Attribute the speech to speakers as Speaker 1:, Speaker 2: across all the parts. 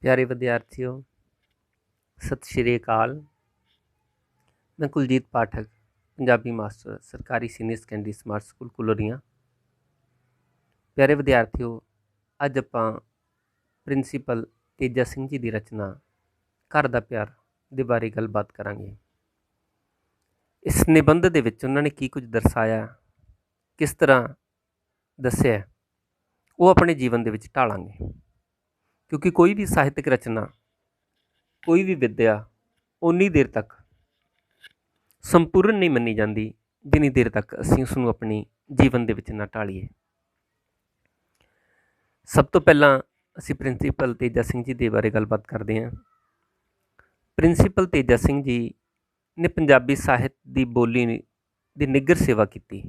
Speaker 1: प्यारे विद्यार्थियों, सत श्री अकाल। मैं कुलजीत पाठक, पंजाबी मास्टर, सरकारी सीनियर सैकेंडरी स्मार्ट स्कूल कुलोरियां। प्यारे विद्यार्थियों, ਅੱਜ ਆਪਾਂ ਪ੍ਰਿੰਸੀਪਲ ਤੇਜਾ ਸਿੰਘ ਜੀ ਦੀ ਰਚਨਾ ਘਰ ਦਾ ਪਿਆਰ ਦੇ ਬਾਰੇ ਗੱਲਬਾਤ ਕਰਾਂਗੇ। ਇਸ ਨਿਬੰਧ ਦੇ ਵਿੱਚ ਉਹਨਾਂ ਨੇ ਕੀ ਕੁਝ ਦਰਸਾਇਆ, ਕਿਸ ਤਰ੍ਹਾਂ ਦੱਸਿਆ, ਉਹ ਆਪਣੇ ਜੀਵਨ ਦੇ ਵਿੱਚ ਢਾਲਾਂਗੇ। ਕਿਉਂਕਿ ਕੋਈ ਵੀ ਸਾਹਿਤਕ ਰਚਨਾ, ਕੋਈ ਵੀ ਵਿੱਦਿਆ ਓਨੀ ਦੇਰ ਤੱਕ ਸੰਪੂਰਨ ਨਹੀਂ ਮੰਨੀ ਜਾਂਦੀ ਜਿੰਨੀ ਦੇਰ ਤੱਕ ਅਸੀਂ ਉਸ ਨੂੰ ਆਪਣੀ ਜੀਵਨ ਦੇ ਵਿੱਚ ਨਾ ਢਾਲੀਏ। ਸਭ ਤੋਂ ਪਹਿਲਾਂ ਅਸੀਂ ਪ੍ਰਿੰਸੀਪਲ ਤੇਜਾ ਸਿੰਘ ਜੀ ਦੇ ਬਾਰੇ ਗੱਲਬਾਤ ਕਰਦੇ ਹਾਂ। ਪ੍ਰਿੰਸੀਪਲ ਤੇਜਾ ਸਿੰਘ ਜੀ ਨੇ ਪੰਜਾਬੀ ਸਾਹਿਤ ਦੀ ਬੋਲੀ ਦੀ ਨਿੱਘਰ ਸੇਵਾ ਕੀਤੀ।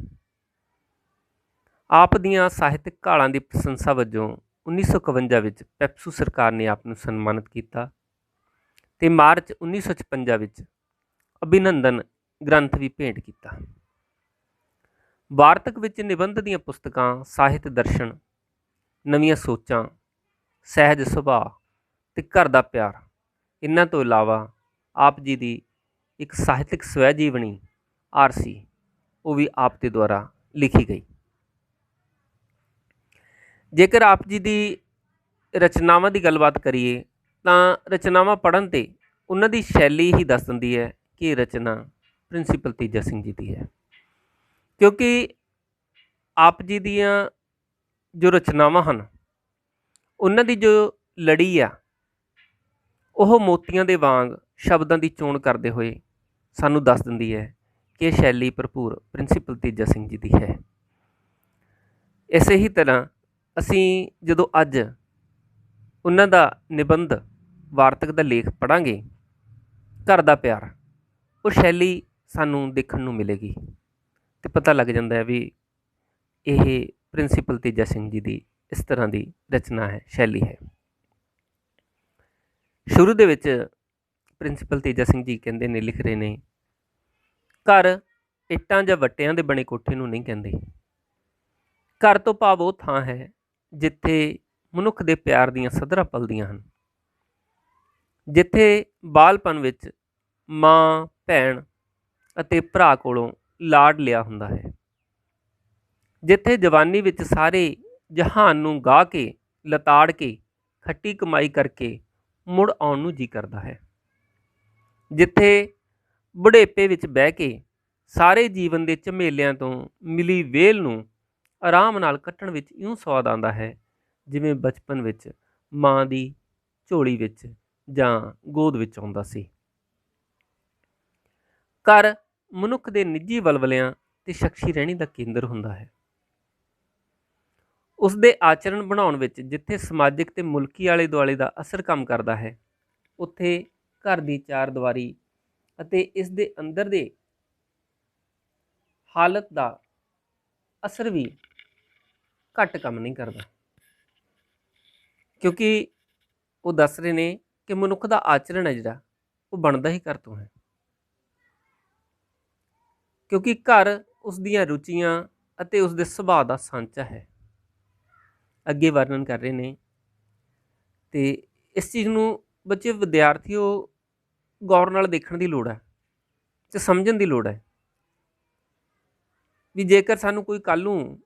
Speaker 1: ਆਪ ਦੀਆਂ ਸਾਹਿਤਕ ਘਾਲਾਂ ਦੀ ਪ੍ਰਸ਼ੰਸਾ ਵਜੋਂ 1951 ਵਿੱਚ ਪੈਪਸੂ ਸਰਕਾਰ ਨੇ ਆਪ ਨੂੰ ਸਨਮਾਨਿਤ ਕੀਤਾ ਅਤੇ ਮਾਰਚ 1956 ਵਿੱਚ ਅਭਿਨੰਦਨ ਗ੍ਰੰਥ ਵੀ ਭੇਂਟ ਕੀਤਾ। ਵਾਰਤਕ ਵਿੱਚ ਨਿਬੰਧ ਦੀਆਂ ਪੁਸਤਕਾਂ ਸਾਹਿਤ ਦਰਸ਼ਨ, ਨਵੀਆਂ ਸੋਚਾਂ, ਸਹਿਜ ਸੁਭਾਅ ਅਤੇ ਘਰ ਦਾ ਪਿਆਰ, ਇਹਨਾਂ ਤੋਂ ਇਲਾਵਾ ਆਪ ਜੀ ਦੀ ਇੱਕ ਸਾਹਿਤਕ ਸਵੈ ਜੀਵਨੀ ਆਰਸੀ, ਉਹ ਵੀ ਆਪ ਦੇ ਦੁਆਰਾ ਲਿਖੀ ਗਈ। ਜੇਕਰ ਆਪ ਜੀ ਦੀ ਰਚਨਾਵਾਂ ਦੀ ਗੱਲਬਾਤ ਕਰੀਏ ਤਾਂ ਰਚਨਾਵਾਂ ਪੜ੍ਹਨ 'ਤੇ ਉਹਨਾਂ ਦੀ ਸ਼ੈਲੀ ਹੀ ਦੱਸ ਦਿੰਦੀ ਹੈ ਕਿ ਇਹ ਰਚਨਾ ਪ੍ਰਿੰਸੀਪਲ ਤੇਜਾ ਸਿੰਘ ਜੀ ਦੀ ਹੈ। ਕਿਉਂਕਿ ਆਪ ਜੀ ਦੀਆਂ ਜੋ ਰਚਨਾਵਾਂ ਹਨ, ਉਹਨਾਂ ਦੀ ਜੋ ਲੜੀ ਆ, ਉਹ ਮੋਤੀਆਂ ਦੇ ਵਾਂਗ ਸ਼ਬਦਾਂ ਦੀ ਚੋਣ ਕਰਦੇ ਹੋਏ ਸਾਨੂੰ ਦੱਸ ਦਿੰਦੀ ਹੈ ਕਿ ਇਹ ਸ਼ੈਲੀ ਭਰਪੂਰ ਪ੍ਰਿੰਸੀਪਲ ਤੇਜਾ ਸਿੰਘ ਜੀ ਦੀ ਹੈ। ਇਸੇ ਹੀ ਤਰ੍ਹਾਂ ਅਸੀਂ ਜਦੋਂ ਅੱਜ ਉਹਨਾਂ ਦਾ ਨਿਬੰਧ ਵਾਰਤਕ ਦਾ ਲੇਖ ਪੜ੍ਹਾਂਗੇ, ਘਰ ਦਾ ਪਿਆਰ, ਉਹ ਸ਼ੈਲੀ ਸਾਨੂੰ ਦੇਖਣ ਨੂੰ ਮਿਲੇਗੀ ਅਤੇ ਪਤਾ ਲੱਗ ਜਾਂਦਾ ਹੈ ਵੀ ਇਹ ਪ੍ਰਿੰਸੀਪਲ ਤੇਜਾ ਸਿੰਘ ਜੀ ਦੀ ਇਸ ਤਰ੍ਹਾਂ ਦੀ ਰਚਨਾ ਹੈ, ਸ਼ੈਲੀ ਹੈ। ਸ਼ੁਰੂ ਦੇ ਵਿੱਚ ਪ੍ਰਿੰਸੀਪਲ ਤੇਜਾ ਸਿੰਘ ਜੀ ਕਹਿੰਦੇ ਨੇ, ਲਿਖ ਰਹੇ ਨੇ, ਘਰ ਇੱਟਾਂ ਜਾਂ ਵੱਟਿਆਂ ਦੇ ਬਣੇ ਕੋਠੇ ਨੂੰ ਨਹੀਂ ਕਹਿੰਦੇ। ਘਰ ਤੋਂ ਭਾਵ ਉਹ ਥਾਂ ਹੈ ਜਿੱਥੇ ਮਨੁੱਖ ਦੇ ਪਿਆਰ ਦੀਆਂ ਸਧਰਾਂ ਪਲਦੀਆਂ ਹਨ, ਜਿੱਥੇ ਬਾਲਪਨ ਵਿੱਚ ਮਾਂ, ਭੈਣ ਅਤੇ ਭਰਾ ਕੋਲੋਂ ਲਾਡ ਲਿਆ ਹੁੰਦਾ ਹੈ, ਜਿੱਥੇ ਜਵਾਨੀ ਵਿੱਚ ਸਾਰੇ ਜਹਾਨ ਨੂੰ ਗਾਹ ਕੇ, ਲਤਾੜ ਕੇ, ਖੱਟੀ ਕਮਾਈ ਕਰਕੇ ਮੁੜ ਆਉਣ ਨੂੰ ਜੀ ਕਰਦਾ ਹੈ, ਜਿੱਥੇ ਬੁਢੇਪੇ ਵਿੱਚ ਬਹਿ ਕੇ ਸਾਰੇ ਜੀਵਨ ਦੇ ਝਮੇਲਿਆਂ ਤੋਂ ਮਿਲੀ ਵੇਲ ਨੂੰ ਆਰਾਮ ਨਾਲ ਕੱਟਣ ਵਿੱਚ ਇਉਂ ਸਵਾਦ ਆਉਂਦਾ ਹੈ ਜਿਵੇਂ ਬਚਪਨ ਵਿੱਚ ਮਾਂ ਦੀ ਝੋਲੀ ਵਿੱਚ ਜਾਂ ਗੋਦ ਵਿੱਚ ਆਉਂਦਾ ਸੀ। ਘਰ ਮਨੁੱਖ ਦੇ ਨਿੱਜੀ ਵਲਵਲਿਆਂ ਅਤੇ ਸ਼ਖਸੀ ਰਹਿਣੀ ਦਾ ਕੇਂਦਰ ਹੁੰਦਾ ਹੈ। ਉਸ ਦੇ ਆਚਰਣ ਬਣਾਉਣ ਵਿੱਚ ਜਿੱਥੇ ਸਮਾਜਿਕ ਅਤੇ ਮੁਲਕੀ ਆਲੇ ਦੁਆਲੇ ਦਾ ਅਸਰ ਕੰਮ ਕਰਦਾ ਹੈ, ਉੱਥੇ ਘਰ ਦੀ ਚਾਰ ਦੀਵਾਰੀ ਅਤੇ ਇਸ ਦੇ ਅੰਦਰ ਦੇ ਹਾਲਤ ਦਾ ਅਸਰ ਵੀ ਘੱਟ ਕੰਮ ਨਹੀਂ ਕਰਦਾ। ਕਿਉਂਕਿ ਉਹ ਦੱਸ ਰਹੇ ਨੇ ਕਿ ਮਨੁੱਖ ਦਾ ਆਚਰਣ ਹੈ ਜਿਹੜਾ, ਉਹ ਬਣਦਾ ਹੀ ਘਰ ਤੋਂ ਹੈ। ਕਿਉਂਕਿ ਘਰ ਉਸ ਦੀਆਂ ਰੁਚੀਆਂ ਅਤੇ ਉਸ ਦੇ ਸੁਭਾਅ ਦਾ ਸਾਂਚਾ ਹੈ। ਅੱਗੇ ਵਰਣਨ ਕਰ ਰਹੇ ਨੇ ਅਤੇ ਇਸ ਚੀਜ਼ ਨੂੰ ਬੱਚੇ, ਵਿਦਿਆਰਥੀਓ, ਗੌਰ ਨਾਲ ਦੇਖਣ ਦੀ ਲੋੜ ਹੈ ਅਤੇ ਸਮਝਣ ਦੀ ਲੋੜ ਹੈ ਵੀ ਜੇਕਰ ਸਾਨੂੰ ਕੋਈ ਕੱਲ੍ਹ ਨੂੰ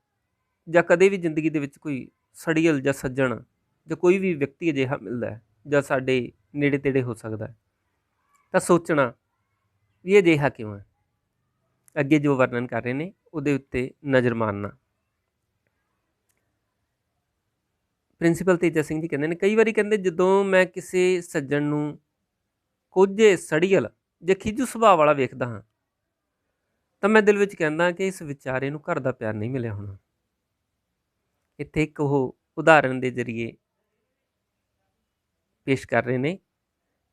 Speaker 1: ਜਾਂ ਕਦੇ ਵੀ ਜ਼ਿੰਦਗੀ ਦੇ ਵਿੱਚ ਕੋਈ ਸੜੀਅਲ ਜਾਂ ਸੱਜਣ ਜਾਂ ਕੋਈ ਵੀ ਵਿਅਕਤੀ ਅਜਿਹਾ ਮਿਲਦਾ ਹੈ ਜਾਂ ਸਾਡੇ ਨੇੜੇ ਤੇੜੇ ਹੋ ਸਕਦਾ ਹੈ, ਤਾਂ ਸੋਚਣਾ ਵੀ ਇਹ ਅਜਿਹਾ ਕਿਉਂ ਹੈ। ਅੱਗੇ ਜੋ ਵਰਣਨ ਕਰ ਰਹੇ ਨੇ ਉਹਦੇ ਉੱਤੇ ਨਜ਼ਰ ਮਾਰਨਾ। ਪ੍ਰਿੰਸੀਪਲ ਤੇਜਾ ਸਿੰਘ ਜੀ ਕਹਿੰਦੇ ਨੇ, ਕਈ ਵਾਰੀ ਕਹਿੰਦੇ ਜਦੋਂ ਮੈਂ ਕਿਸੇ ਸੱਜਣ ਨੂੰ ਕੋਝੇ, ਸੜੀਅਲ ਜਾਂ ਖਿਝੂ ਸੁਭਾਅ ਵਾਲਾ ਵੇਖਦਾ ਹਾਂ ਤਾਂ ਮੈਂ ਦਿਲ ਵਿੱਚ ਕਹਿੰਦਾ ਕਿ ਇਸ ਵਿਚਾਰੇ ਨੂੰ ਘਰ ਦਾ ਪਿਆਰ ਨਹੀਂ ਮਿਲਿਆ ਹੋਣਾ। ਇੱਥੇ ਇੱਕ ਉਹ ਉਦਾਹਰਣ ਦੇ ਜ਼ਰੀਏ ਪੇਸ਼ ਕਰ ਰਹੇ ਨੇ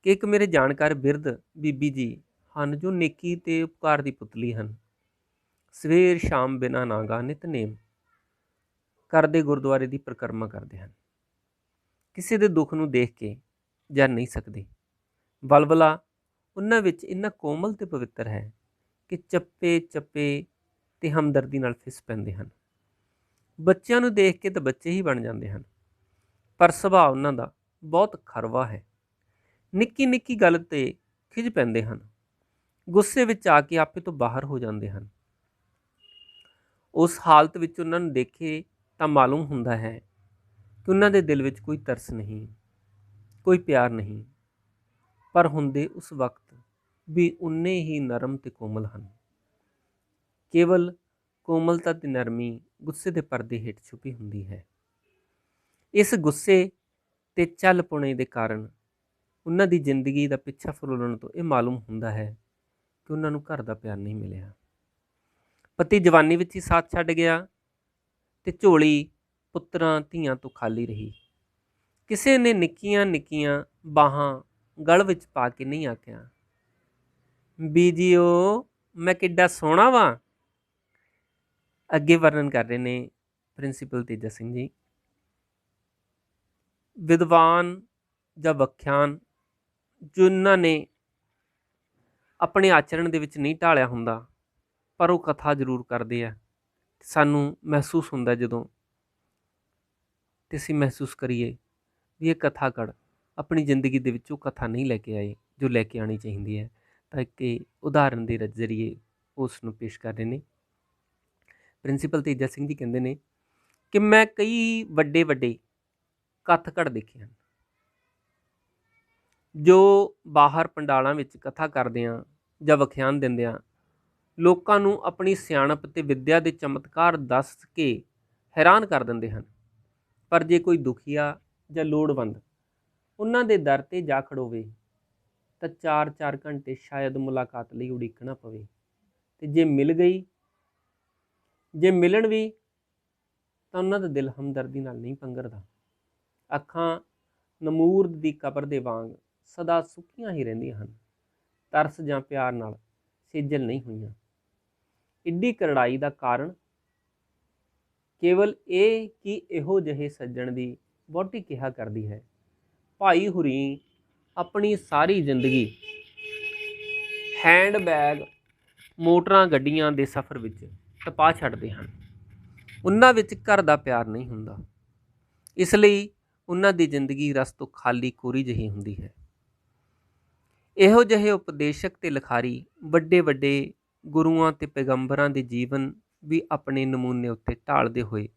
Speaker 1: ਕਿ ਇੱਕ ਮੇਰੇ ਜਾਣਕਾਰ ਬਿਰਧ ਬੀਬੀ ਜੀ ਹਨ ਜੋ ਨੇਕੀ ਅਤੇ ਉਪਕਾਰ ਦੀ ਪੁਤਲੀ ਹਨ। ਸਵੇਰ ਸ਼ਾਮ ਬਿਨਾਂ ਨਾਗਾ ਨਿਤਨੇਮ ਕਰਦੇ ਗੁਰਦੁਆਰੇ ਦੀ ਪਰਿਕਰਮਾ ਕਰਦੇ ਹਨ। ਕਿਸੇ ਦੇ ਦੁੱਖ ਨੂੰ ਦੇਖ ਕੇ ਜਰ ਨਹੀਂ ਸਕਦੇ। ਵਲਵਲਾ ਉਹਨਾਂ ਵਿੱਚ ਇੰਨਾ ਕੋਮਲ ਅਤੇ ਪਵਿੱਤਰ ਹੈ ਕਿ ਚੱਪੇ ਚੱਪੇ ਅਤੇ ਹਮਦਰਦੀ ਨਾਲ ਫਿਸ ਪੈਂਦੇ ਹਨ। ਬੱਚਿਆਂ ਨੂੰ ਦੇਖ ਕੇ ਤਾਂ ਬੱਚੇ ਹੀ ਬਣ ਜਾਂਦੇ ਹਨ, ਪਰ ਸੁਭਾਅ ਉਹਨਾਂ ਦਾ ਬਹੁਤ ਖਰਵਾ ਹੈ। ਨਿੱਕੀ ਨਿੱਕੀ ਗੱਲ 'ਤੇ ਖਿਝ ਪੈਂਦੇ ਹਨ, ਗੁੱਸੇ ਵਿੱਚ ਆ ਕੇ ਆਪੇ ਤੋਂ ਬਾਹਰ ਹੋ ਜਾਂਦੇ ਹਨ। ਉਸ ਹਾਲਤ ਵਿੱਚ ਉਹਨਾਂ ਨੂੰ ਦੇਖੇ ਤਾਂ ਮਾਲੂਮ ਹੁੰਦਾ ਹੈ ਕਿ ਉਹਨਾਂ ਦੇ ਦਿਲ ਵਿੱਚ ਕੋਈ ਤਰਸ ਨਹੀਂ, ਕੋਈ ਪਿਆਰ ਨਹੀਂ, ਪਰ ਹੁੰਦੇ ਉਸ ਵਕਤ ਵੀ ਉਨੇ ਹੀ ਨਰਮ ਤੇ ਕੋਮਲ ਹਨ। ਕੇਵਲ ਕੋਮਲਤਾ ਤੇ ਨਰਮੀ ਗੁੱਸੇ ਦੇ ਪਰਦੇ ਹੇਠ ਛੁਪੀ ਹੁੰਦੀ ਹੈ। ਇਸ ਗੁੱਸੇ ਤੇ ਚੱਲ ਪੁਣੇ ਦੇ ਕਾਰਨ ਉਹਨਾਂ ਦੀ ਜ਼ਿੰਦਗੀ ਦਾ ਪਿੱਛਾ ਫਰੋਲਣ ਤੋਂ ਇਹ ਮਾਲੂਮ ਹੁੰਦਾ ਹੈ ਕਿ ਉਹਨਾਂ ਨੂੰ ਘਰ ਦਾ ਪਿਆਰ ਨਹੀਂ ਮਿਲਿਆ। ਪਤੀ ਜਵਾਨੀ ਵਿੱਚ ਹੀ ਸਾਥ ਛੱਡ ਗਿਆ ਤੇ ਝੋਲੀ ਪੁੱਤਰਾਂ ਧੀਆਂ ਤੋਂ ਖਾਲੀ ਰਹੀ। ਕਿਸੇ ਨੇ ਨਿੱਕੀਆਂ ਨਿੱਕੀਆਂ ਬਾਹਾਂ ਗਲ ਵਿੱਚ ਪਾ ਕੇ ਨਹੀਂ ਆਖਿਆ, ਬੀਜੀਓ ਮੈਂ ਕਿੱਡਾ ਸੋਹਣਾ ਵਾਂ। ਅੱਗੇ ਵਰਣਨ ਕਰ ਰਹੇ ਨੇ ਪ੍ਰਿੰਸੀਪਲ ਤੇਜਾ ਸਿੰਘ ਜੀ। ਵਿਦਵਾਨ ਜਾਂ ਵਖਿਆਨ ਜਿਨ੍ਹਾਂ ਨੇ ਆਪਣੇ ਆਚਰਣ ਦੇ ਵਿੱਚ ਨਹੀਂ ਢਾਲਿਆ ਹੁੰਦਾ, ਪਰ ਉਹ ਕਥਾ ਜ਼ਰੂਰ ਕਰਦੇ ਆ। ਸਾਨੂੰ ਮਹਿਸੂਸ ਹੁੰਦਾ ਜਦੋਂ ਤੇ ਅਸੀਂ ਮਹਿਸੂਸ ਕਰੀਏ ਵੀ ਇਹ ਕਥਾਕਾਰ ਆਪਣੀ ਜ਼ਿੰਦਗੀ ਦੇ ਵਿੱਚ ਉਹ ਕਥਾ ਨਹੀਂ ਲੈ ਕੇ ਆਏ ਜੋ ਲੈ ਕੇ ਆਉਣੀ ਚਾਹੀਦੀ ਹੈ, ਤਾਂ ਇੱਕ ਉਦਾਹਰਨ ਦੇ ਜ਼ਰੀਏ ਉਸ ਨੂੰ ਪੇਸ਼ ਕਰ ਰਹੇ ਨੇ। ਪ੍ਰਿੰਸੀਪਲ ਤੇਜਾ ਸਿੰਘ ਜੀ ਕਹਿੰਦੇ ਨੇ ਕਿ ਮੈਂ ਕਈ ਵੱਡੇ ਵੱਡੇ ਕਥਾਕਾਰ ਦੇਖੇ ਹਨ ਜੋ ਬਾਹਰ ਪੰਡਾਲਾਂ ਵਿੱਚ ਕਥਾ ਕਰਦਿਆਂ ਜਾਂ ਵਖਿਆਨ ਦਿੰਦਿਆਂ ਲੋਕਾਂ ਨੂੰ ਆਪਣੀ ਸਿਆਣਪ ਤੇ ਵਿੱਦਿਆ ਦੇ ਚਮਤਕਾਰ ਦੱਸ ਕੇ ਹੈਰਾਨ ਕਰ ਦਿੰਦੇ ਹਨ, ਪਰ ਜੇ ਕੋਈ ਦੁਖੀਆ ਜਾਂ ਲੋੜਵੰਦ ਉਹਨਾਂ ਦੇ ਦਰ 'ਤੇ ਜਾ ਖੜੋਵੇ ਤਾਂ 4-4 ਘੰਟੇ ਸ਼ਾਇਦ ਮੁਲਾਕਾਤ ਲਈ ਉਡੀਕਣਾ ਪਵੇ, ਤੇ ਜੇ ਮਿਲਣ ਵੀ ਤਾਂ ਉਹਨਾਂ ਦਾ ਦਿਲ ਹਮਦਰਦੀ ਨਾਲ ਨਹੀਂ ਪੰਗਰਦਾ। ਅੱਖਾਂ ਨਮੂਰਦ ਦੀ ਕਬਰ ਦੇ ਵਾਂਗ ਸਦਾ ਸੁੱਕੀਆਂ ਹੀ ਰਹਿੰਦੀਆਂ ਹਨ, ਤਰਸ ਜਾਂ ਪਿਆਰ ਨਾਲ ਸੇਜਲ ਨਹੀਂ ਹੋਈਆਂ। ਇੱਡੀ ਕਰੜਾਈ ਦਾ ਕਾਰਨ ਕੇਵਲ ਇਹ ਕਿ ਇਹੋ ਜਿਹੇ ਸੱਜਣ ਦੀ ਵਹੁਟੀ ਕਿਹਾ ਕਰਦੀ ਹੈ, ਭਾਈ ਹੁਰੀ ਆਪਣੀ ਸਾਰੀ ਜ਼ਿੰਦਗੀ ਹੈਂਡ ਬੈਗ ਮੋਟਰਾਂ ਗੱਡੀਆਂ ਦੇ ਸਫ਼ਰ ਵਿੱਚ ਟਪਾ ਛੱਡਦੇ ਹਨ। ਉਹਨਾਂ ਵਿੱਚ ਘਰ ਦਾ ਪਿਆਰ ਨਹੀਂ ਹੁੰਦਾ, ਇਸ ਲਈ ਉਹਨਾਂ ਦੀ ਜ਼ਿੰਦਗੀ ਰਸ ਤੋਂ ਖਾਲੀ ਕੋਰੀ ਜਿਹੀ ਹੁੰਦੀ ਹੈ। ਇਹੋ ਜਿਹੇ ਉਪਦੇਸ਼ਕ ਤੇ ਲਿਖਾਰੀ ਵੱਡੇ ਵੱਡੇ ਗੁਰੂਆਂ ਤੇ ਪੈਗੰਬਰਾਂ ਦੇ ਜੀਵਨ ਵੀ ਆਪਣੇ ਨਮੂਨੇ ਉੱਤੇ ਢਾਲਦੇ ਹੋਏ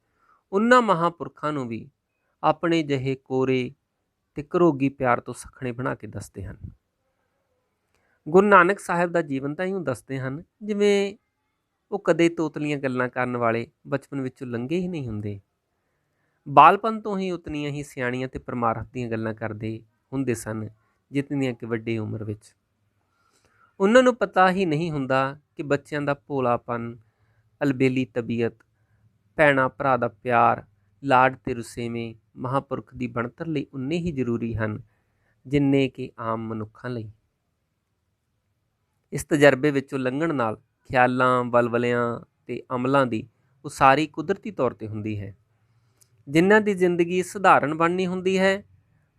Speaker 1: ਉਹਨਾਂ ਮਹਾਂਪੁਰਖਾਂ ਨੂੰ ਵੀ ਆਪਣੇ ਜਿਹੇ ਕੋਰੇ ਤੇ ਘਰੋਗੀ ਪਿਆਰ ਤੋਂ ਸਖਣੇ ਬਣਾ ਕੇ ਦੱਸਦੇ ਹਨ। ਗੁਰੂ ਨਾਨਕ ਸਾਹਿਬ ਦਾ ਜੀਵਨ ਤਾਂ ਇਉਂ ਦੱਸਦੇ ਹਨ ਜਿਵੇਂ ਉਹ ਕਦੇ ਤੋਤਲੀਆਂ ਗੱਲਾਂ ਕਰਨ ਵਾਲੇ ਬਚਪਨ ਵਿੱਚੋਂ ਲੰਘੇ ਹੀ ਨਹੀਂ ਹੁੰਦੇ। ਬਾਲਪਨ ਤੋਂ ਹੀ ਉਤਨੀਆਂ ਹੀ ਸਿਆਣੀਆਂ ਤੇ ਪਰਮਾਰਥ ਦੀਆਂ ਗੱਲਾਂ ਕਰਦੇ ਹੁੰਦੇ ਸਨ ਜਿਤਨੀਆਂ ਕਿ ਵੱਡੀ ਉਮਰ ਵਿੱਚ। ਉਹਨਾਂ ਨੂੰ ਪਤਾ ਹੀ ਨਹੀਂ ਹੁੰਦਾ ਕਿ ਬੱਚਿਆਂ ਦਾ ਭੋਲਾਪਨ, ਅਲਬੇਲੀ ਤਬੀਅਤ, ਭੈਣਾਂ ਭਰਾ ਦਾ ਪਿਆਰ, ਲਾਡ ਤੇ ਰੁਸੇਵੇਂ ਮਹਾਂਪੁਰਖ ਦੀ ਬਣਤਰ ਲਈ ਉਨੇ ਹੀ ਜ਼ਰੂਰੀ ਹਨ ਜਿੰਨੇ ਕਿ ਆਮ ਮਨੁੱਖਾਂ ਲਈ। ਇਸ ਤਜਰਬੇ ਵਿੱਚੋਂ ਲੰਘਣ ਨਾਲ ਖਿਆਲਾਂ, ਵਲਵਲਿਆਂ ਤੇ ਅਮਲਾਂ ਦੀ ਉਸਾਰੀ ਕੁਦਰਤੀ ਤੌਰ 'ਤੇ ਹੁੰਦੀ ਹੈ। ਜਿਨ੍ਹਾਂ ਦੀ ਜ਼ਿੰਦਗੀ ਸਧਾਰਨ ਬਣਨੀ ਹੁੰਦੀ ਹੈ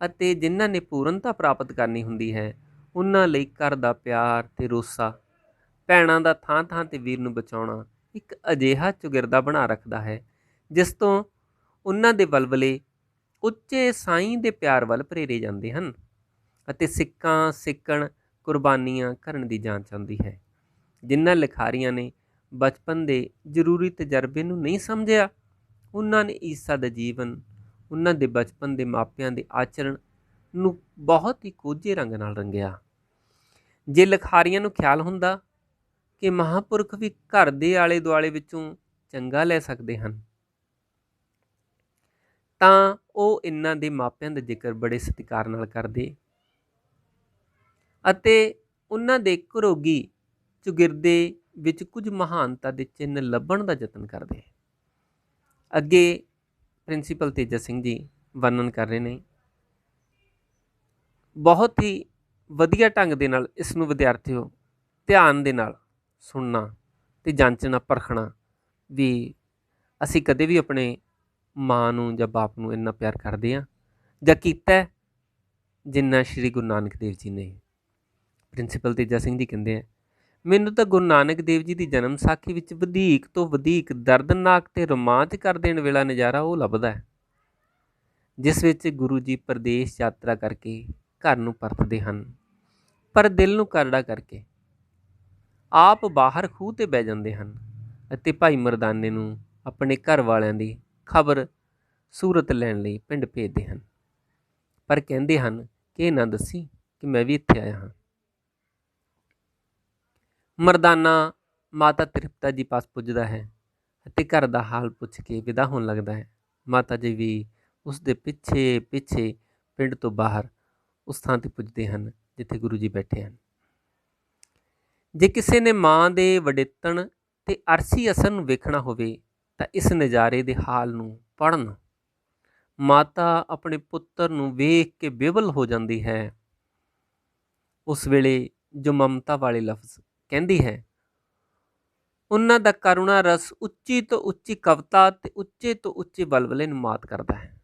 Speaker 1: ਅਤੇ ਜਿਨ੍ਹਾਂ ਨੇ ਪੂਰਨਤਾ ਪ੍ਰਾਪਤ ਕਰਨੀ ਹੁੰਦੀ ਹੈ, ਉਹਨਾਂ ਲਈ ਘਰ ਦਾ ਪਿਆਰ ਤੇ ਰੋਸਾ, ਭੈਣਾਂ ਦਾ ਥਾਂ ਥਾਂ 'ਤੇ ਵੀਰ ਨੂੰ ਬਚਾਉਣਾ ਇੱਕ ਅਜਿਹਾ ਚੁਗਿਰਦਾ ਬਣਾ ਰੱਖਦਾ ਹੈ ਜਿਸ ਤੋਂ ਉਹਨਾਂ ਦੇ ਵਲਵਲੇ ਉੱਚੇ ਸਾਈਂ ਦੇ ਪਿਆਰ ਵੱਲ ਪ੍ਰੇਰੇ ਜਾਂਦੇ ਹਨ ਅਤੇ ਸਿੱਕਣ ਕੁਰਬਾਨੀਆਂ ਕਰਨ ਦੀ ਜਾਂਚ ਆਉਂਦੀ ਹੈ। ਜਿਨ੍ਹਾਂ ਲਿਖਾਰੀਆਂ ਨੇ ਬਚਪਨ ਦੇ ਜ਼ਰੂਰੀ ਤਜਰਬੇ ਨੂੰ ਨਹੀਂ ਸਮਝਿਆ, ਉਹਨਾਂ ਨੇ ਈਸਾ ਦਾ ਜੀਵਨ, ਉਹਨਾਂ ਦੇ ਬਚਪਨ ਦੇ ਮਾਪਿਆਂ ਦੇ ਆਚਰਣ ਨੂੰ ਬਹੁਤ ਹੀ ਕੋਝੇ ਰੰਗ ਨਾਲ ਰੰਗਿਆ। ਜੇ ਲਿਖਾਰੀਆਂ ਨੂੰ ਖਿਆਲ ਹੁੰਦਾ ਕਿ ਮਹਾਂਪੁਰਖ ਵੀ ਘਰ ਦੇ ਆਲੇ ਦੁਆਲੇ ਵਿੱਚੋਂ ਚੰਗਾ ਲੈ ਸਕਦੇ ਹਨ, ਤਾਂ ਉਹ ਇਹਨਾਂ ਦੇ ਮਾਪਿਆਂ ਦਾ ਜ਼ਿਕਰ ਬੜੇ ਸਤਿਕਾਰ ਨਾਲ ਕਰਦੇ ਅਤੇ ਉਹਨਾਂ ਦੇ ਘਰੋਗੀ ਚੁਗਿਰਦੇ ਵਿੱਚ ਕੁਝ ਮਹਾਨਤਾ ਦੇ ਚਿੰਨ੍ਹ ਲੱਭਣ ਦਾ ਯਤਨ ਕਰਦੇ। ਅੱਗੇ ਪ੍ਰਿੰਸੀਪਲ ਤੇਜਾ ਸਿੰਘ ਜੀ ਵਰਣਨ ਕਰ ਰਹੇ ਨੇ। ਬਹੁਤ ਹੀ ਵਧੀਆ ਢੰਗ ਦੇ ਨਾਲ ਇਸ ਨੂੰ ਵਿਦਿਆਰਥੀਓ ਧਿਆਨ ਦੇ ਨਾਲ ਸੁਣਨਾ ਅਤੇ ਜਾਂਚਣਾ ਪਰਖਣਾ ਵੀ ਅਸੀਂ ਕਦੇ ਵੀ ਆਪਣੇ ਮਾਂ ਨੂੰ ਜਾਂ ਬਾਪ ਨੂੰ ਇੰਨਾ ਪਿਆਰ ਕਰਦੇ ਹਾਂ ਜਾਂ ਕੀਤਾ ਜਿੰਨਾ ਸ਼੍ਰੀ ਗੁਰੂ ਨਾਨਕ ਦੇਵ ਜੀ ਨੇ। ਪ੍ਰਿੰਸੀਪਲ ਤੇਜਾ ਸਿੰਘ ਜੀ ਕਹਿੰਦੇ ਆ, ਮੈਨੂੰ ਤਾਂ ਗੁਰੂ ਨਾਨਕ ਦੇਵ ਜੀ ਦੀ ਜਨਮ ਸਾਖੀ ਵਿੱਚ ਵਧੀਕ ਤੋਂ ਵਧੀਕ ਦਰਦਨਾਕ ਤੇ ਰੋਮਾਂਚ ਕਰ ਦੇਣ ਵਾਲਾ ਨਜ਼ਾਰਾ ਉਹ ਲੱਭਦਾ ਹੈ ਜਿਸ ਵਿੱਚ ਗੁਰੂ ਜੀ ਪ੍ਰਦੇਸ਼ ਯਾਤਰਾ ਕਰਕੇ ਘਰ ਨੂੰ ਪਰਤਦੇ ਹਨ, ਪਰ ਦਿਲ ਨੂੰ ਕਰੜਾ ਕਰਕੇ ਆਪ ਬਾਹਰ ਖੂਹ 'ਤੇ ਬਹਿ ਜਾਂਦੇ ਹਨ ਅਤੇ ਭਾਈ ਮਰਦਾਨੇ ਨੂੰ ਆਪਣੇ ਘਰ ਵਾਲਿਆਂ ਦੀ ਖਬਰ ਸੂਰਤ ਲੈਣ ਲਈ ਪਿੰਡ ਭੇਜਦੇ ਹਨ, ਪਰ ਕਹਿੰਦੇ ਹਨ ਕਿ ਇਹ ਨਾ ਦੱਸੀ ਕਿ ਮੈਂ ਵੀ ਇੱਥੇ ਆਇਆ ਹਾਂ। ਮਰਦਾਨਾ ਮਾਤਾ ਤ੍ਰਿਪਤਾ ਜੀ ਪਾਸ ਪੁੱਜਦਾ ਹੈ ਅਤੇ ਘਰ ਦਾ ਹਾਲ ਪੁੱਛ ਕੇ ਵਿਦਾ ਹੋਣ ਲੱਗਦਾ ਹੈ। ਮਾਤਾ ਜੀ ਵੀ ਉਸ ਦੇ ਪਿੱਛੇ ਪਿੱਛੇ ਪਿੰਡ ਤੋਂ ਬਾਹਰ ਉਸ ਥਾਂ 'ਤੇ ਪੁੱਜਦੇ ਹਨ ਜਿੱਥੇ ਗੁਰੂ ਜੀ ਬੈਠੇ ਹਨ। ਜੇ ਕਿਸੇ ਨੇ ਮਾਂ ਦੇ ਵਡੇਤਣ ਤੇ ਅਰਸੀ ਅਸਰ ਨੂੰ ਵੇਖਣਾ ਹੋਵੇ ਤਾਂ ਇਸ ਨਜ਼ਾਰੇ ਦੇ ਹਾਲ ਨੂੰ ਪੜ੍ਹਨ। ਮਾਤਾ ਆਪਣੇ ਪੁੱਤਰ ਨੂੰ ਵੇਖ ਕੇ ਬੇਵੱਲ ਹੋ ਜਾਂਦੀ ਹੈ। ਉਸ ਵੇਲੇ ਜੋ ਮਮਤਾ ਵਾਲੇ ਲਫ਼ਜ਼ ਕਹਿੰਦੀ ਹੈ, ਉਹਨਾਂ ਦਾ ਕਰੁਣਾ ਰਸ ਉੱਚੀ ਤੋਂ ਉੱਚੀ ਕਵਿਤਾ ਤੇ ਉੱਚੇ ਤੋਂ ਉੱਚੇ ਵਲਵਲੇ ਨੂੰ ਮਾਤ ਕਰਦਾ ਹੈ।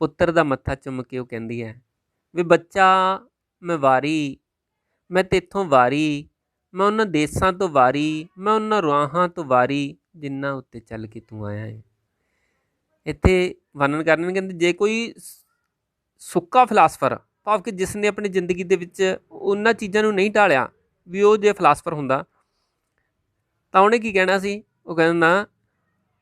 Speaker 1: ਪੁੱਤਰ ਦਾ ਮੱਥਾ ਚੁੰਮ ਕੇ ਉਹ ਕਹਿੰਦੀ ਹੈ, ਵੀ ਬੱਚਾ ਮੈਂ ਤੇਥੋਂ ਵਾਰੀ, ਮੈਂ ਉਹਨਾਂ ਦੇਸਾਂ ਤੋਂ ਵਾਰੀ, ਮੈਂ ਉਹਨਾਂ ਰਾਹਾਂ ਤੋਂ ਵਾਰੀ ਜਿਨ੍ਹਾਂ ਉੱਤੇ ਚੱਲ ਕੇ ਤੂੰ ਆਇਆ ਹੈ। ਇੱਥੇ ਵਰਣਨ ਕਰਨ ਕਹਿੰਦੇ ਜੇ ਕੋਈ ਸੁੱਕਾ ਫਿਲਾਸਫਰ, ਭਾਵ ਕਿ ਜਿਸ ਨੇ ਆਪਣੀ ਜ਼ਿੰਦਗੀ ਦੇ ਵਿੱਚ ਉਹਨਾਂ ਚੀਜ਼ਾਂ ਨੂੰ ਨਹੀਂ ਢਾਲਿਆ, ਵੀ ਉਹ ਜੇ ਫਿਲਾਸਫਰ ਹੁੰਦਾ ਤਾਂ ਉਹਨੇ ਕੀ ਕਹਿਣਾ ਸੀ? ਉਹ ਕਹਿੰਦਾ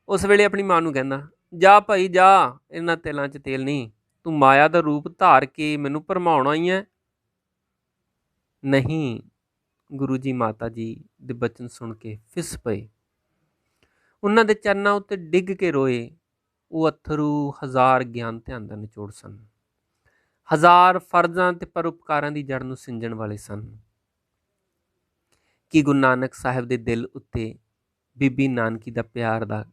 Speaker 1: ਉਸ ਵੇਲੇ ਆਪਣੀ ਮਾਂ ਨੂੰ ਕਹਿੰਦਾ, ਜਾ ਭਾਈ ਜਾ, ਇਹਨਾਂ ਤੇਲਾਂ 'ਚ ਤੇਲ ਨਹੀਂ, ਤੂੰ ਮਾਇਆ ਦਾ ਰੂਪ ਧਾਰ ਕੇ ਮੈਨੂੰ ਭਰਮਾਉਣਾ ਹੀ ਹੈ। ਨਹੀਂ, ਗੁਰੂ ਜੀ ਮਾਤਾ ਜੀ ਦੇ ਬਚਨ ਸੁਣ ਕੇ ਫਿਸ ਪਏ, ਉਹਨਾਂ ਦੇ ਚਰਨਾਂ ਉੱਤੇ ਡਿੱਗ ਕੇ ਰੋਏ। ਉਹ ਅਥਰੂ ਹਜ਼ਾਰ ਗਿਆਨ ਧਿਆਨ ਦਾ ਨਿਚੋੜ ਸਨ, ਹਜ਼ਾਰ ਫਰਜ਼ਾਂ ਤੇ ਪਰਉਪਕਾਰਾਂ ਦੀ ਜੜ ਨੂੰ ਸਿੰਜਣ ਵਾਲੇ ਸਨ। ਕੀ ਗੁਰੂ ਨਾਨਕ ਸਾਹਿਬ ਦੇ ਦਿਲ ਉੱਤੇ ਬੀਬੀ ਨਾਨਕੀ ਦਾ ਪਿਆਰ ਦਾ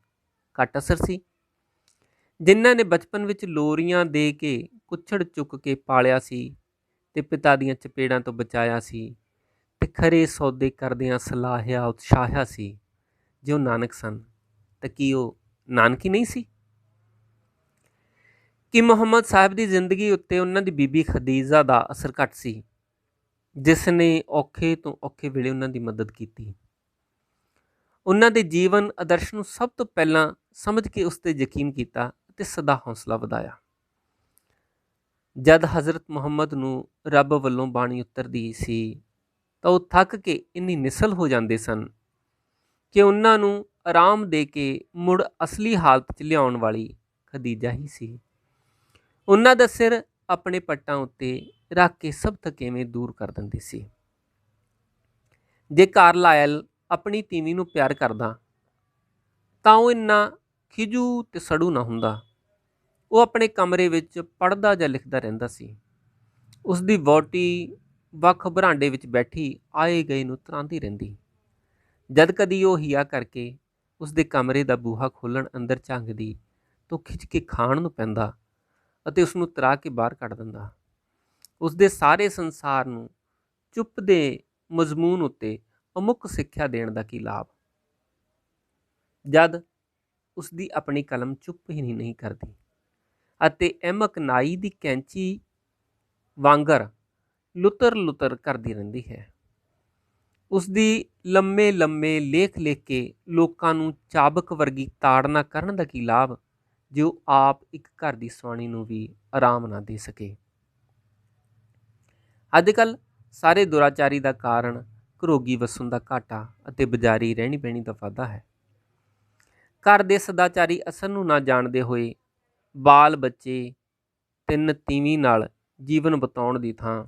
Speaker 1: ਘੱਟ ਅਸਰ ਸੀ? ਜਿਨ੍ਹਾਂ ਨੇ ਬਚਪਨ ਵਿੱਚ ਲੋਰੀਆਂ ਦੇ ਕੇ ਕੁੱਛੜ ਚੁੱਕ ਕੇ ਪਾਲਿਆ ਸੀ ਤੇ ਪਿਤਾ ਦੀਆਂ ਚਪੇੜਾਂ ਤੋਂ ਬਚਾਇਆ ਸੀ ਤੇ ਖਰੇ ਸੌਦੇ ਕਰਦਿਆਂ ਸਲਾਹਿਆ ਉਤਸ਼ਾਹਿਆ ਸੀ, ਜੇ ਉਹ ਨਾਨਕ ਸਨ ਤਾਂ ਕੀ ਉਹ ਨਾਨਕੀ ਨਹੀਂ ਸੀ? ਕਿ ਮੁਹੰਮਦ ਸਾਹਿਬ ਦੀ ਜ਼ਿੰਦਗੀ ਉੱਤੇ ਉਹਨਾਂ ਦੀ ਬੀਬੀ ਖਦੀਜਾ ਦਾ ਅਸਰ ਘੱਟ ਸੀ, ਜਿਸ ਨੇ ਔਖੇ ਤੋਂ ਔਖੇ ਵੇਲੇ ਉਹਨਾਂ ਦੀ ਮਦਦ ਕੀਤੀ, ਉਹਨਾਂ ਦੇ ਜੀਵਨ ਆਦਰਸ਼ ਨੂੰ ਸਭ ਤੋਂ ਪਹਿਲਾਂ ਸਮਝ ਕੇ ਉਸ 'ਤੇ ਯਕੀਨ ਕੀਤਾ ਅਤੇ ਸਦਾ ਹੌਸਲਾ ਵਧਾਇਆ। ਜਦ ਹਜ਼ਰਤ ਮੁਹੰਮਦ ਨੂੰ ਰੱਬ ਵੱਲੋਂ ਬਾਣੀ ਉਤਰਦੀ ਸੀ ਤਾਂ ਉਹ ਥੱਕ ਕੇ ਇੰਨੀ ਨਿਸਲ ਹੋ ਜਾਂਦੇ ਸਨ ਕਿ ਉਹਨਾਂ ਨੂੰ ਆਰਾਮ ਦੇ ਕੇ ਮੁੜ ਅਸਲੀ ਹਾਲਤ 'ਚ ਲਿਆਉਣ ਵਾਲੀ ਖਦੀਜਾ ਹੀ ਸੀ। ਉਹਨਾਂ ਦਾ ਸਿਰ ਆਪਣੇ ਪੱਟਾਂ ਉੱਤੇ ਰੱਖ ਕੇ ਸਭ ਥਕੇਵੇਂ ਦੂਰ ਕਰ ਦਿੰਦੀ ਸੀ। ਜੇ ਕਾਰਲਾਇਲ ਆਪਣੀ ਤੀਵੀਂ ਨੂੰ ਪਿਆਰ ਕਰਦਾ ਤਾਂ ਉਹ ਇੰਨਾ ਖਿਜੂ ਤੇ ਸੜੂ ਨਾ ਹੁੰਦਾ। ਉਹ ਆਪਣੇ ਕਮਰੇ ਵਿੱਚ ਪੜ੍ਹਦਾ ਜਾਂ ਲਿਖਦਾ ਰਹਿੰਦਾ ਸੀ। ਉਸ ਦੀ ਵਹੁਟੀ ਵੱਖ ਬਰਾਂਡੇ ਵਿੱਚ ਬੈਠੀ ਆਏ ਗਏ ਨੂੰ ਤਰਾਂਦੀ ਰਹਿੰਦੀ। ਜਦ ਕਦੀ ਉਹ ਹਿਆ ਕਰਕੇ ਉਸ ਦੇ ਕਮਰੇ ਦਾ ਬੂਹਾ ਖੋਲ੍ਹਣ ਅੰਦਰ ਝਾਂਕਦੀ ਤਾਂ ਉਹ ਖਿੱਚ ਕੇ ਖਾਣ ਨੂੰ ਪੈਂਦਾ ਅਤੇ ਉਸ ਨੂੰ ਤਰਾ ਕੇ ਬਾਹਰ ਕੱਢ ਦਿੰਦਾ। ਉਸ ਦੇ ਸਾਰੇ ਸੰਸਾਰ ਨੂੰ ਚੁੱਪ ਦੇ ਮਜ਼ਮੂਨ ਉੱਤੇ ਅਮੁੱਕ ਸਿੱਖਿਆ ਦੇਣ ਦਾ ਕੀ ਲਾਭ, ਜਦ ਉਸ ਦੀ ਆਪਣੀ ਕਲਮ ਚੁੱਪ ਹੀ ਨਹੀਂ ਕਰਦੀ ਅਤੇ ਅਹਿਮਕ ਨਾਈ ਦੀ ਕੈਂਚੀ ਵਾਂਗਰ ਲੁਤਰ ਲੁਤਰ ਕਰਦੀ ਰਹਿੰਦੀ ਹੈ। ਉਸ ਦੀ ਲੰਮੇ ਲੰਮੇ ਲੇਖ ਲਿਖ ਕੇ ਲੋਕਾਂ ਨੂੰ ਚਾਬਕ ਵਰਗੀ ਤਾੜਨਾ ਕਰਨ ਦਾ ਕੀ ਲਾਭ, ਜੇ ਉਹ ਆਪ ਇੱਕ ਘਰ ਦੀ ਸੁਆਣੀ ਨੂੰ ਵੀ ਆਰਾਮ ਨਾ ਦੇ ਸਕੇ। ਅੱਜ ਕੱਲ੍ਹ ਸਾਰੇ ਦੁਰਾਚਾਰੀ ਦਾ ਕਾਰਨ ਘਰੋਗੀ ਵਸੋਂ ਦਾ ਘਾਟਾ ਅਤੇ ਬਜ਼ਾਰੀ ਰਹਿਣੀ ਬਹਿਣੀ ਦਾ ਵਾਧਾ ਹੈ। ਘਰ ਦੇ ਸਦਾਚਾਰੀ ਅਸਰ ਨੂੰ ਨਾ ਜਾਣਦੇ ਹੋਏ ਬਾਲ ਬੱਚੇ ਤਿੰਨ ਤੀਵੀਂ ਨਾਲ ਜੀਵਨ ਬਿਤਾਉਣ ਦੀ ਥਾਂ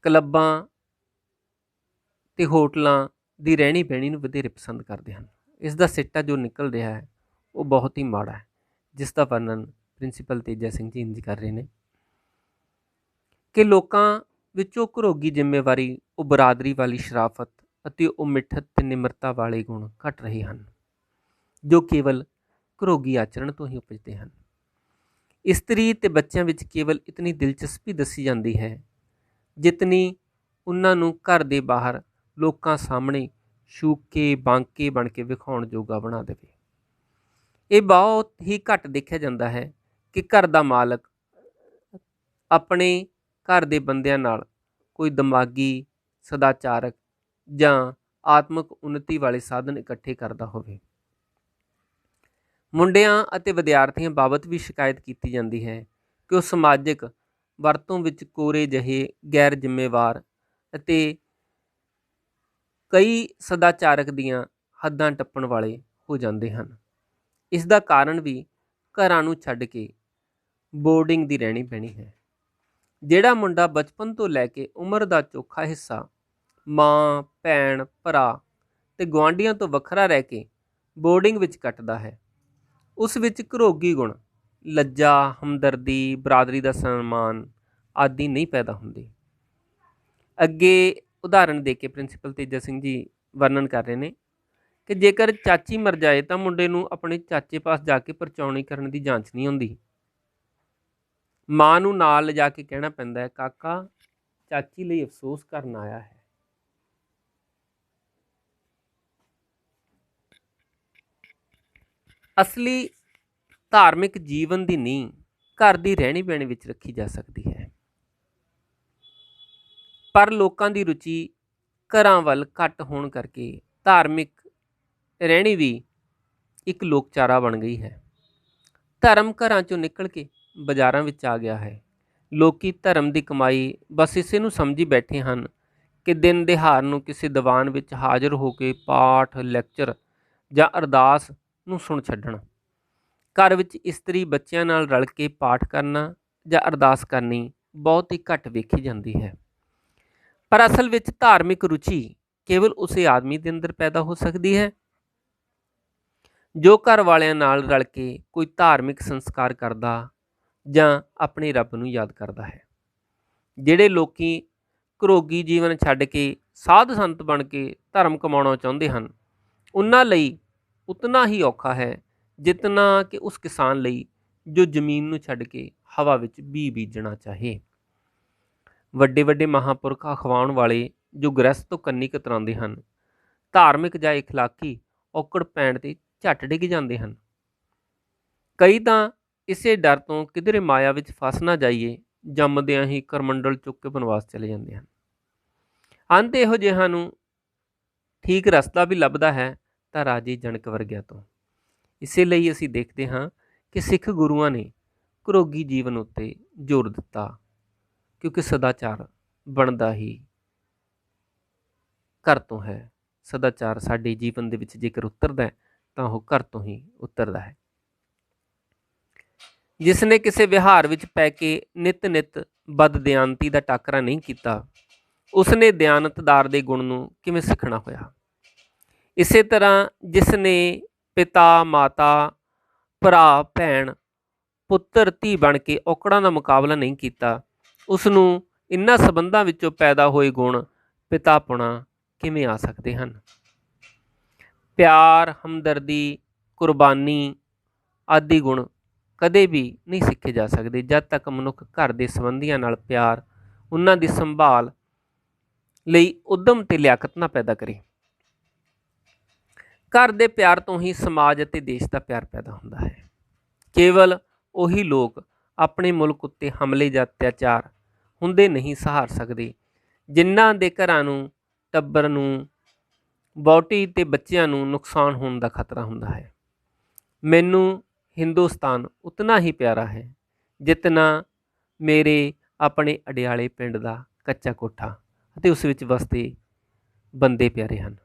Speaker 1: ਕਲੱਬਾਂ ਤੇ ਹੋਟਲਾਂ ਦੀ ਰਹਿਣੀ ਬਹਿਣੀ ਨੂੰ ਵਧੇਰੇ ਪਸੰਦ ਕਰਦੇ ਹਨ। ਇਸ ਦਾ ਸਿੱਟਾ ਜੋ ਨਿਕਲ ਰਿਹਾ ਹੈ ਉਹ ਬਹੁਤ ਹੀ ਮਾੜਾ ਹੈ, ਜਿਸ ਦਾ ਵਰਣਨ ਪ੍ਰਿੰਸੀਪਲ ਤੇਜਾ ਸਿੰਘ ਜੀ ਇੰਜ ਕਰ ਰਹੇ ਨੇ ਕਿ ਲੋਕਾਂ ਵਿੱਚੋਂ ਘਰੋਗੀ ਜ਼ਿੰਮੇਵਾਰੀ, ਉਹ ਬਰਾਦਰੀ ਵਾਲੀ ਸ਼ਰਾਫਤ ਅਤੇ ਉਹ ਮਿੱਠਤ ਤੇ ਨਿਮਰਤਾ ਵਾਲੇ ਗੁਣ ਘਟ ਰਹੇ ਹਨ ਜੋ ਕੇਵਲ ਘਰੋਗੀ ਆਚਰਣ ਤੋਂ ਹੀ ਉਪਜਦੇ ਹਨ। ਇਸਤਰੀ ਤੇ ਬੱਚਿਆਂ ਵਿੱਚ ਕੇਵਲ ਇਤਨੀ ਦਿਲਚਸਪੀ ਦੱਸੀ ਜਾਂਦੀ ਹੈ ਜਿਤਨੀ ਉਹਨਾਂ ਨੂੰ ਘਰ ਦੇ ਬਾਹਰ ਲੋਕਾਂ ਸਾਹਮਣੇ ਸ਼ੂਕੇ ਬਾਂਕੇ ਬਣ ਕੇ ਵਿਖਾਉਣ ਜੋਗਾ ਬਣਾ ਦੇਵੇ। ਇਹ ਬਹੁਤ ਹੀ ਘੱਟ ਦੇਖਿਆ ਜਾਂਦਾ ਹੈ ਕਿ ਘਰ ਦਾ ਮਾਲਕ ਆਪਣੇ ਘਰ ਦੇ ਬੰਦਿਆਂ ਨਾਲ ਕੋਈ ਦਿਮਾਗੀ, ਸਦਾਚਾਰਕ ਜਾਂ ਆਤਮਿਕ ਉન્નਤੀ ਵਾਲੇ ਸਾਧਨ ਇਕੱਠੇ ਕਰਦਾ ਹੋਵੇ। ਮੁੰਡਿਆਂ ਅਤੇ ਵਿਦਿਆਰਥੀਆਂ ਬਾਬਤ ਵੀ ਸ਼ਿਕਾਇਤ ਕੀਤੀ ਜਾਂਦੀ ਹੈ ਕਿ ਉਹ ਸਮਾਜਿਕ ਵਰਤੋਂ ਵਿੱਚ ਕੋਰੇ ਜਿਹੇ ਗੈਰ ਜ਼ਿੰਮੇਵਾਰ ਅਤੇ ਕਈ ਸਦਾਚਾਰਕ ਦੀਆਂ ਹੱਦਾਂ ਟੱਪਣ ਵਾਲੇ ਹੋ ਜਾਂਦੇ ਹਨ। ਇਸ ਦਾ ਕਾਰਨ ਵੀ ਘਰਾਂ ਨੂੰ ਛੱਡ ਕੇ ਬੋਰਡਿੰਗ ਦੀ ਰਹਿਣੀ ਪੈਣੀ ਹੈ। ਜਿਹੜਾ ਮੁੰਡਾ ਬਚਪਨ ਤੋਂ ਲੈ ਕੇ ਉਮਰ ਦਾ ਚੋਖਾ ਹਿੱਸਾ ਮਾਂ, ਭੈਣ, ਭਰਾ ਤੇ ਗੁਆਂਢੀਆਂ ਤੋਂ ਵੱਖਰਾ ਰਹਿ ਕੇ ਬੋਰਡਿੰਗ ਵਿੱਚ ਕੱਟਦਾ ਹੈ, ਉਸ ਵਿੱਚ ਘਰੋਗੀ ਗੁਣ, ਲੱਜਾ, ਹਮਦਰਦੀ, ਬਰਾਦਰੀ ਦਾ ਸਨਮਾਨ ਆਦਿ ਨਹੀਂ ਪੈਦਾ ਹੁੰਦੇ। ਅੱਗੇ ਉਦਾਹਰਣ ਦੇ ਕੇ ਪ੍ਰਿੰਸੀਪਲ ਤੇਜਾ ਸਿੰਘ ਜੀ ਵਰਣਨ ਕਰ ਰਹੇ ਨੇ ਕਿ ਜੇਕਰ ਚਾਚੀ ਮਰ ਜਾਏ ਤਾਂ ਮੁੰਡੇ ਨੂੰ ਆਪਣੇ ਚਾਚੇ ਪਾਸ ਜਾ ਕੇ ਪਰਚਾਉਣੀ ਕਰਨ ਦੀ ਜਾਂਚ ਨਹੀਂ ਹੁੰਦੀ। ਮਾਂ ਨੂੰ ਨਾਲ ਲਿਜਾ ਕੇ ਕਹਿਣਾ ਪੈਂਦਾ ਹੈ, ਕਾਕਾ ਚਾਚੀ ਲਈ ਅਫਸੋਸ ਕਰਨ ਆਇਆ ਹੈ। ਅਸਲੀ ਧਾਰਮਿਕ ਜੀਵਨ ਦੀ ਨੀਂਹ ਘਰ ਦੀ ਰਹਿਣੀ ਬਹਿਣੀ ਵਿੱਚ ਰੱਖੀ ਜਾ ਸਕਦੀ ਹੈ, ਪਰ ਲੋਕਾਂ ਦੀ ਰੁਚੀ ਘਰਾਂ ਵੱਲ ਘੱਟ ਹੋਣ ਕਰਕੇ ਧਾਰਮਿਕ ਰਹਿਣੀ ਵੀ ਇੱਕ ਲੋਕਚਾਰਾ ਬਣ ਗਈ ਹੈ। ਧਰਮ ਘਰਾਂ ਚੋਂ ਨਿਕਲ ਕੇ ਬਾਜ਼ਾਰਾਂ ਵਿੱਚ ਆ ਗਿਆ ਹੈ। ਲੋਕੀ ਧਰਮ ਦੀ ਕਮਾਈ ਬਸ ਇਸੇ ਨੂੰ ਸਮਝੀ ਬੈਠੇ ਹਨ ਕਿ ਦਿਨ ਦਿਹਾੜ ਨੂੰ ਕਿਸੇ ਦੀਵਾਨ ਵਿੱਚ ਹਾਜ਼ਰ ਹੋ ਕੇ ਪਾਠ, ਲੈਕਚਰ ਜਾਂ ਅਰਦਾਸ ਨੂੰ ਸੁਣ ਛੱਡਣ। ਘਰ ਵਿੱਚ ਇਸਤਰੀ ਬੱਚਿਆਂ ਨਾਲ ਰਲ ਕੇ ਪਾਠ ਕਰਨਾ ਜਾਂ ਅਰਦਾਸ ਕਰਨੀ ਬਹੁਤ ਹੀ ਘੱਟ ਵੇਖੀ ਜਾਂਦੀ ਹੈ। ਪਰ ਅਸਲ ਵਿੱਚ ਧਾਰਮਿਕ ਰੁਚੀ ਕੇਵਲ ਉਸੇ ਆਦਮੀ ਦੇ ਅੰਦਰ ਪੈਦਾ ਹੋ ਸਕਦੀ ਹੈ ਜੋ ਘਰ ਵਾਲਿਆਂ ਨਾਲ ਰਲ ਕੇ ਕੋਈ ਧਾਰਮਿਕ ਸੰਸਕਾਰ ਕਰਦਾ ਜਾਂ ਆਪਣੇ ਰੱਬ ਨੂੰ ਯਾਦ ਕਰਦਾ ਹੈ। ਜਿਹੜੇ ਲੋਕੀ ਘਰੋਗੀ ਜੀਵਨ ਛੱਡ ਕੇ ਸਾਧ ਸੰਤ ਬਣ ਕੇ ਧਰਮ ਕਮਾਉਣਾ ਚਾਹੁੰਦੇ ਹਨ, ਉਹਨਾਂ ਲਈ ਉਤਨਾ ਹੀ ਔਖਾ ਹੈ ਜਿਤਨਾ ਕਿ ਉਸ ਕਿਸਾਨ ਲਈ ਜੋ ਜ਼ਮੀਨ ਨੂੰ ਛੱਡ ਕੇ ਹਵਾ ਵਿੱਚ ਬੀਜ ਬੀਜਣਾ ਚਾਹੇ। ਵੱਡੇ ਵੱਡੇ ਮਹਾਂਪੁਰਖ ਅਖਵਾਉਣ ਵਾਲੇ ਜੋ ਗ੍ਰਸਤ ਤੋਂ ਕੰਨੀ ਕਤਰਾਉਂਦੇ ਹਨ, ਧਾਰਮਿਕ ਜਾਂ ਇਖਲਾਕੀ ਔਕੜ ਪੈਣ 'ਤੇ ਝੱਟ ਡਿੱਗ ਜਾਂਦੇ ਹਨ। ਕਈ ਤਾਂ ਇਸੇ ਡਰ ਤੋਂ ਕਿਧਰੇ ਮਾਇਆ ਵਿੱਚ ਫਸ ਨਾ ਜਾਈਏ ਜੰਮਦਿਆਂ ਹੀ ਕਰਮੰਡਲ ਚੁੱਕ ਕੇ ਬਨਵਾਸ ਚਲੇ ਜਾਂਦੇ ਹਨ। ਅੰਤ ਇਹੋ ਜਿਹਾ ਨੂੰ ਠੀਕ ਰਸਤਾ ਵੀ ਲੱਭਦਾ ਹੈ ਤਾਂ ਰਾਜੇ ਜਨਕ ਵਰਗਿਆਂ ਤੋਂ। ਇਸੇ ਲਈ ਅਸੀਂ ਦੇਖਦੇ ਹਾਂ ਕਿ ਸਿੱਖ ਗੁਰੂਆਂ ਨੇ ਘਰੋਗੀ ਜੀਵਨ ਉੱਤੇ ਜ਼ੋਰ ਦਿੱਤਾ, ਕਿਉਂਕਿ ਸਦਾਚਾਰ ਬਣਦਾ ਹੀ ਘਰ ਤੋਂ ਹੈ। ਸਦਾਚਾਰ ਸਾਡੇ ਜੀਵਨ ਦੇ ਵਿੱਚ ਜੇਕਰ ਉਤਰਦਾ ਤਾਂ ਉਹ ਘਰ ਤੋਂ ਹੀ ਉਤਰਦਾ ਹੈ। ਜਿਸ ਨੇ ਕਿਸੇ ਵਿਹਾਰ ਵਿੱਚ ਪੈ ਕੇ ਨਿਤ ਨਿਤ ਬਦਦਿਆਨਤੀ ਦਾ ਟਾਕਰਾ ਨਹੀਂ ਕੀਤਾ, ਉਸਨੇ ਦਿਆਨਤਦਾਰ ਦੇ ਗੁਣ ਨੂੰ ਕਿਵੇਂ ਸਿੱਖਣਾ ਹੋਇਆ। ਇਸੇ ਤਰ੍ਹਾਂ ਜਿਸ ਨੇ ਪਿਤਾ, ਮਾਤਾ, ਭਰਾ, ਭੈਣ, ਪੁੱਤਰ, ਧੀ ਬਣ ਕੇ ਔਕੜਾਂ ਦਾ ਮੁਕਾਬਲਾ ਨਹੀਂ ਕੀਤਾ, ਉਸ ਨੂੰ ਇਨ੍ਹਾਂ ਸੰਬੰਧਾਂ ਵਿੱਚੋਂ ਪੈਦਾ ਹੋਏ ਗੁਣ ਪਿਤਾਪੁਣਾ ਕਿਵੇਂ ਆ ਸਕਦੇ ਹਨ। ਪਿਆਰ, ਹਮਦਰਦੀ, ਕੁਰਬਾਨੀ ਆਦਿ ਗੁਣ ਕਦੇ ਵੀ ਨਹੀਂ ਸਿੱਖੇ ਜਾ ਸਕਦੇ ਜਦ ਤੱਕ ਮਨੁੱਖ ਘਰ ਦੇ ਸੰਬੰਧੀਆਂ ਨਾਲ ਪਿਆਰ, ਉਹਨਾਂ ਦੀ ਸੰਭਾਲ ਲਈ ਉਦਮ ਤੇ ਲਿਆਕਤ ਨਾ ਪੈਦਾ ਕਰੇ। ਘਰ ਦੇ ਪਿਆਰ ਤੋਂ ਹੀ ਸਮਾਜ ਅਤੇ ਦੇਸ਼ ਦਾ ਪਿਆਰ ਪੈਦਾ ਹੁੰਦਾ ਹੈ। ਕੇਵਲ ਉਹੀ ਲੋਕ ਆਪਣੇ ਮੁਲਕ ਉੱਤੇ ਹਮਲੇ ਜਾਂ ਅਤਿਆਚਾਰ ਹੁੰਦੇ ਨਹੀਂ ਸਹਾਰ ਸਕਦੇ ਜਿਨ੍ਹਾਂ ਦੇ ਘਰਾਂ ਨੂੰ, ਟੱਬਰ ਨੂੰ, ਵਹੁਟੀ ਤੇ ਬੱਚਿਆਂ ਨੂੰ ਨੁਕਸਾਨ ਹੋਣ ਦਾ ਖਤਰਾ ਹੁੰਦਾ ਹੈ। ਮੈਨੂੰ ਹਿੰਦੁਸਤਾਨ ਉਤਨਾ ਹੀ ਪਿਆਰਾ ਹੈ ਜਿਤਨਾ ਮੇਰੇ ਆਪਣੇ ਅਡਿਆਲੇ ਪਿੰਡ ਦਾ ਕੱਚਾ ਕੋਠਾ ਅਤੇ ਉਸ ਵਿੱਚ ਵਸਦੇ ਬੰਦੇ ਪਿਆਰੇ ਹਨ।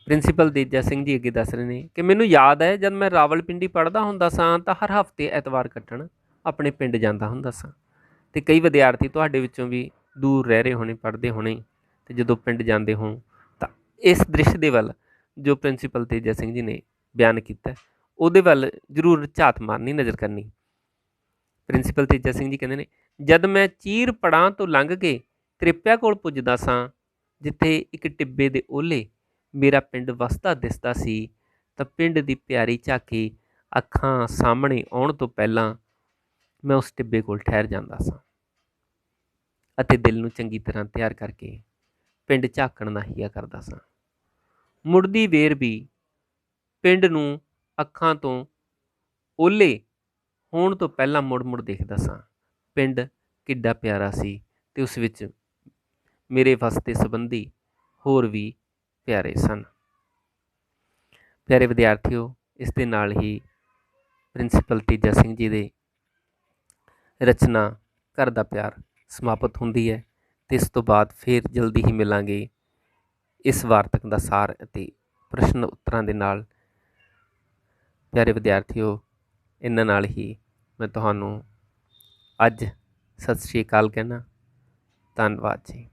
Speaker 1: ਪ੍ਰਿੰਸੀਪਲ ਤੇਜਾ ਸਿੰਘ ਜੀ ਅੱਗੇ ਦੱਸ ਰਹੇ ਨੇ ਕਿ ਮੈਨੂੰ ਯਾਦ ਹੈ ਜਦ ਮੈਂ ਰਾਵਲਪਿੰਡੀ ਪੜ੍ਹਦਾ ਹੁੰਦਾ ਸਾਂ ਤਾਂ ਹਰ ਹਫ਼ਤੇ ਐਤਵਾਰ ਕੱਟਣ ਆਪਣੇ ਪਿੰਡ ਜਾਂਦਾ ਹੁੰਦਾ ਸਾਂ। ਅਤੇ ਕਈ ਵਿਦਿਆਰਥੀ ਤੁਹਾਡੇ ਵਿੱਚੋਂ ਵੀ ਦੂਰ ਰਹਿ ਰਹੇ ਹੋਣੇ, ਪੜ੍ਹਦੇ ਹੋਣੇ, ਅਤੇ ਜਦੋਂ ਪਿੰਡ ਜਾਂਦੇ ਹੋਣ ਤਾਂ ਇਸ ਦ੍ਰਿਸ਼ ਦੇ ਵੱਲ ਜੋ ਪ੍ਰਿੰਸੀਪਲ ਤੇਜਾ ਸਿੰਘ ਜੀ ਨੇ ਬਿਆਨ ਕੀਤਾ ਉਹਦੇ ਵੱਲ ਜ਼ਰੂਰ ਝਾਤ ਮਾਰਨੀ, ਨਜ਼ਰ ਕਰਨੀ। ਪ੍ਰਿੰਸੀਪਲ ਤੇਜਾ ਸਿੰਘ ਜੀ ਕਹਿੰਦੇ ਨੇ, ਜਦ ਮੈਂ ਚੀਰ ਪੜਾਂ ਤੋਂ ਲੰਘ ਕੇ ਤ੍ਰਿਪਿਆ ਕੋਲ ਪੁੱਜਦਾ ਸਾਂ ਜਿੱਥੇ ਇੱਕ ਟਿੱਬੇ ਦੇ ਓਹਲੇ ਮੇਰਾ ਪਿੰਡ ਵਸਦਾ ਦਿਸਦਾ ਸੀ, ਤਾਂ ਪਿੰਡ ਦੀ ਪਿਆਰੀ ਝਾਕੀ ਅੱਖਾਂ ਸਾਹਮਣੇ ਆਉਣ ਤੋਂ ਪਹਿਲਾਂ ਮੈਂ ਉਸ ਟਿੱਬੇ ਕੋਲ ਠਹਿਰ ਜਾਂਦਾ ਸਾਂ ਅਤੇ ਦਿਲ ਨੂੰ ਚੰਗੀ ਤਰ੍ਹਾਂ ਤਿਆਰ ਕਰਕੇ ਪਿੰਡ ਝਾਕਣ ਦਾ ਹੀਆ ਕਰਦਾ ਸਾਂ। ਮੁੜਦੀ ਵੇਰ ਵੀ ਪਿੰਡ ਨੂੰ ਅੱਖਾਂ ਤੋਂ ਓਹਲੇ ਹੋਣ ਤੋਂ ਪਹਿਲਾਂ ਮੁੜ ਦੇਖਦਾ ਸਾਂ। ਪਿੰਡ ਕਿੱਡਾ ਪਿਆਰਾ ਸੀ ਅਤੇ ਉਸ ਵਿੱਚ ਮੇਰੇ ਵਸਦੇ ਸੰਬੰਧੀ ਹੋਰ ਵੀ ਪਿਆਰੇ ਸਨ। ਪਿਆਰੇ ਵਿਦਿਆਰਥੀਓ, ਇਸ ਦੇ ਨਾਲ ਹੀ ਪ੍ਰਿੰਸੀਪਲ ਤੇਜਾ ਸਿੰਘ ਜੀ ਦੇ ਰਚਨਾ ਘਰ ਦਾ ਪਿਆਰ ਸਮਾਪਤ ਹੁੰਦੀ ਹੈ ਤੇ ਇਸ ਤੋਂ ਬਾਅਦ ਫਿਰ ਜਲਦੀ ਹੀ ਮਿਲਾਂਗੇ ਇਸ ਵਾਰਤਕ ਦਾ ਸਾਰ ਅਤੇ ਪ੍ਰਸ਼ਨ ਉੱਤਰਾਂ ਦੇ ਨਾਲ। ਪਿਆਰੇ ਵਿਦਿਆਰਥੀਓ, ਇਹਨਾਂ ਨਾਲ ਹੀ ਮੈਂ ਤੁਹਾਨੂੰ ਅੱਜ ਸਤਿ ਸ਼੍ਰੀ ਅਕਾਲ ਕਹਿਣਾ। ਧੰਨਵਾਦ ਜੀ।